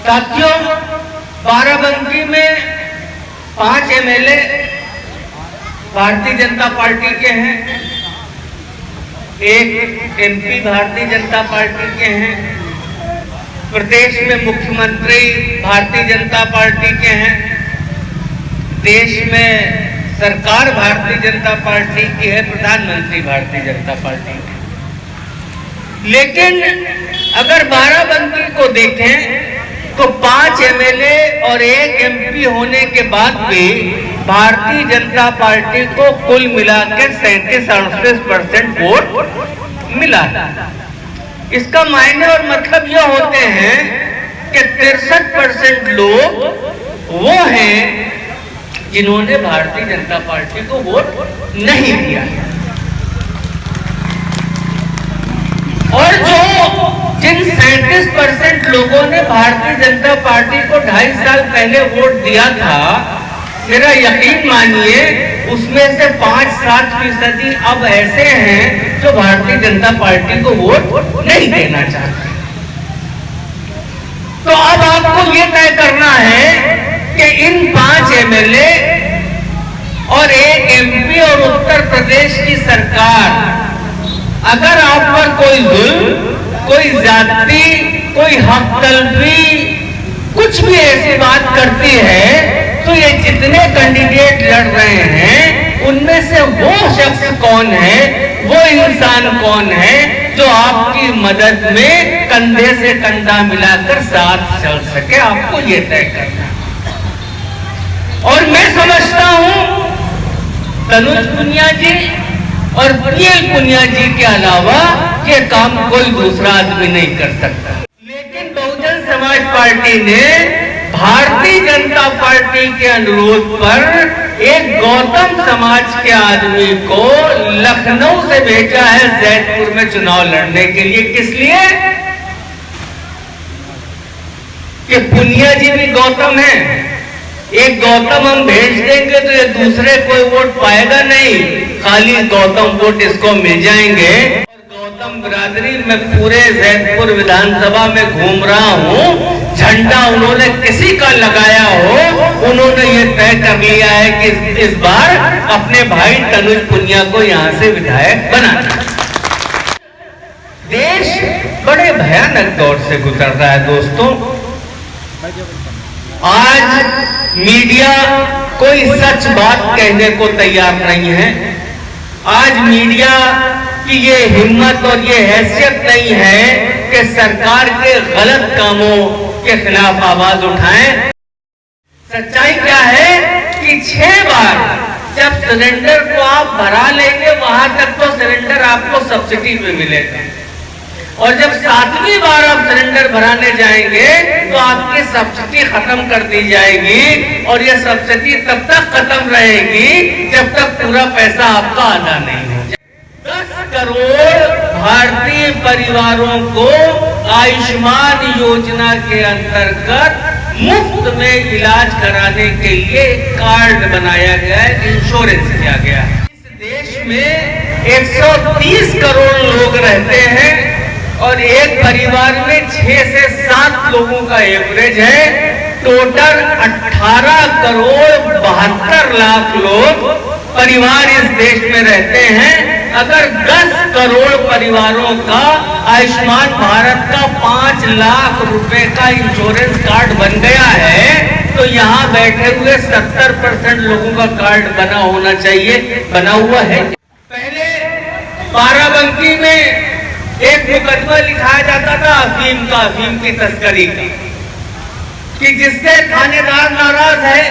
साथियों, बाराबंकी में 5 MLA Bharatiya Janata party के हैं, 1 एमपी भारतीय जनता पार्टी के हैं, प्रदेश में मुख्यमंत्री भारतीय जनता पार्टी के हैं, देश में सरकार भारतीय जनता पार्टी की है, प्रधानमंत्री भारतीय जनता पार्टी की। लेकिन अगर बाराबंकी को देखें तो 5 एमएलए और 1 एमपी होने के बाद भी भारतीय जनता पार्टी को कुल मिलाकर 37-38% वोट मिला। इसका मायने और मतलब यह होते हैं कि 63% लोग वो हैं जिन्होंने भारतीय जनता पार्टी को वोट नहीं दिया। और जिन 37% लोगों ने भारतीय जनता पार्टी को 2.5 साल पहले वोट दिया था, मेरा यकीन मानिए उसमें से 5-7% अब ऐसे हैं जो भारतीय जनता पार्टी को वोट नहीं देना चाहते। तो अब आपको ये तय करना है कि इन 5 एमएलए और 1 एमपी और उत्तर प्रदेश की सरकार अगर आप पर कोई जुल्म, कोई ज्यादती, कोई हक तलबी, कुछ भी ऐसी बात करती है, तो ये जितने कैंडिडेट लड़ रहे हैं उनमें से वो शख्स कौन है, वो इंसान कौन है जो आपकी मदद में कंधे से कंधा मिलाकर साथ चल सके, आपको ये तय करना। और मैं समझता हूं तनुज पुनिया जी और पीएल पुनिया जी के अलावा ये काम कोई दूसरा आदमी नहीं कर सकता। लेकिन बहुजन समाज पार्टी ने भारतीय जनता पार्टी के अनुरोध पर एक गौतम समाज के आदमी को लखनऊ से भेजा है जैतपुर में चुनाव लड़ने के लिए। किस लिए? कि पुनिया जी भी गौतम है, एक गौतम हम भेज देंगे तो ये दूसरे कोई वोट पाएगा नहीं, खाली गौतम वोट इसको मिल जाएंगे। और गौतम बिरादरी में पूरे जैतपुर विधानसभा में घूम रहा हूँ, झंडा उन्होंने किसी का लगाया हो, उन्होंने ये तय कर लिया है कि इस बार अपने भाई तनुज पुनिया को यहाँ से विधायक बनाना। देश बड़े भयानक दौर से गुजर रहा है दोस्तों। आज मीडिया कोई सच बात कहने को तैयार नहीं है। आज मीडिया की ये हिम्मत और ये हैसियत नहीं है कि सरकार के गलत कामों के खिलाफ आवाज उठाएं। सच्चाई क्या है कि 6 बार जब सिलेंडर को आप भरा लेंगे वहां तक तो सिलेंडर आपको सब्सिडी पे मिलेगा, और जब 7वीं बार आप सिलेंडर भराने जाएंगे तो आपकी सब्सिडी खत्म कर दी जाएगी, और यह सब्सिडी तब तक खत्म रहेगी जब तक पूरा पैसा आपका अदा नहीं हो जाए। 10 करोड़ भारतीय परिवारों को आयुष्मान योजना के अंतर्गत मुफ्त में इलाज कराने के लिए कार्ड बनाया गया है, इंश्योरेंस किया गया है। इस देश में 130 करोड़ लोग रहते हैं और एक परिवार में 6 से 7 लोगों का एवरेज है। टोटल 18 करोड़ 72 लाख लोग परिवार इस देश में रहते हैं। अगर 10 करोड़ परिवारों का आयुष्मान भारत का 5 लाख रुपए का इंश्योरेंस कार्ड बन गया है, तो यहाँ बैठे हुए 70% लोगों का कार्ड बना होना चाहिए। बना हुआ है। पहले बाराबंकी में एक मुकदमा लिखाया जाता था अफीम का, अफीम की तस्करी का, कि जिससे थानेदार नाराज है,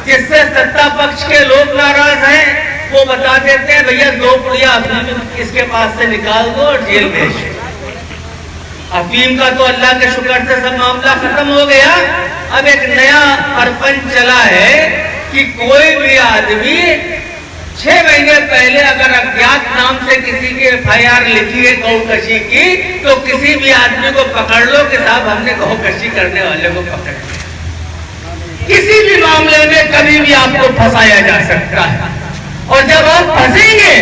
जिससे सत्ता पक्ष के लोग नाराज हैं, वो बता देते हैं भैया 2 पुड़िया अफीम इसके पास से निकाल दो और जेल भेज दो। अफीम का तो अल्लाह के शुक्र से सब मामला खत्म हो गया। अब एक नया प्रपंच चला है कि कोई भी आदमी 6 महीने पहले अगर अज्ञात नाम से किसी की FIR लिखी है गौकशी की, तो किसी भी आदमी को पकड़ लो कि साहब हमने गौकशी करने वाले को पकड़ लिया। किसी भी मामले में कभी भी आपको फंसाया जा सकता है, और जब आप फंसेंगे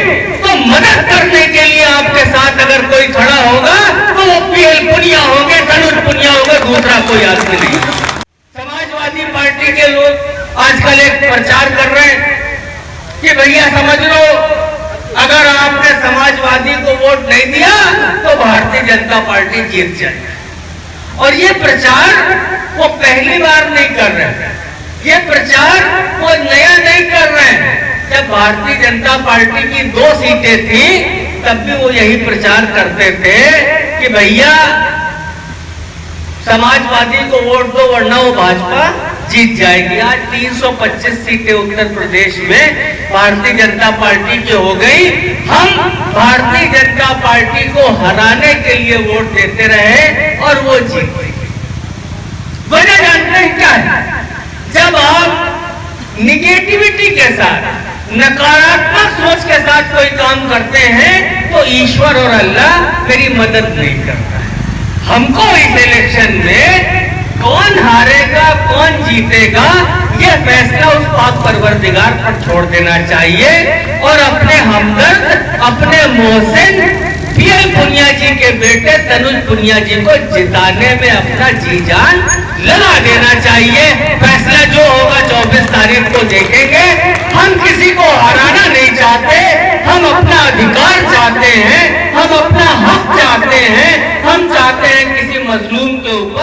तो मदद करने के लिए आपके साथ अगर कोई खड़ा होगा तो वो पीएल पुनिया होंगे, तनुज पुनिया होंगे, दूसरा कोई आदमी नहीं। भैया समझ लो, अगर आपने समाजवादी को वोट नहीं दिया तो भारतीय जनता पार्टी जीत जाएगी। और ये प्रचार वो पहली बार नहीं कर रहे हैं, ये प्रचार वो नया नहीं कर रहे हैं। जब भारतीय जनता पार्टी की 2 सीटें थी तब भी वो यही प्रचार करते थे कि भैया समाजवादी को वोट दो वरना वो भाजपा जीत जाएगी। आज 325 सीटें उत्तर प्रदेश में भारतीय जनता पार्टी की हो गई। हम भारतीय जनता पार्टी को हराने के लिए वोट देते रहे और वो जीत गई। वजह जानते हैं क्या है? जब आप निगेटिविटी के साथ, नकारात्मक सोच के साथ कोई काम करते हैं तो ईश्वर और अल्लाह मेरी मदद नहीं करता है। हमको इस इलेक्शन में कौन हारेगा कौन जीतेगा यह फैसला उस पाक परवरदिगार पर छोड़ देना चाहिए और अपने हमदर्द, अपने मोहसिन पीएल पुनिया जी के बेटे तनुज पुनिया जी को जिताने में अपना जी जान लगा देना चाहिए। फैसला जो होगा 24 तारीख को देखेंगे। हम किसी को हराना नहीं चाहते, हम अपना अधिकार चाहते हैं, हम अपना हक चाहते हैं, हम चाहते हैं किसी मजलूम के ऊपर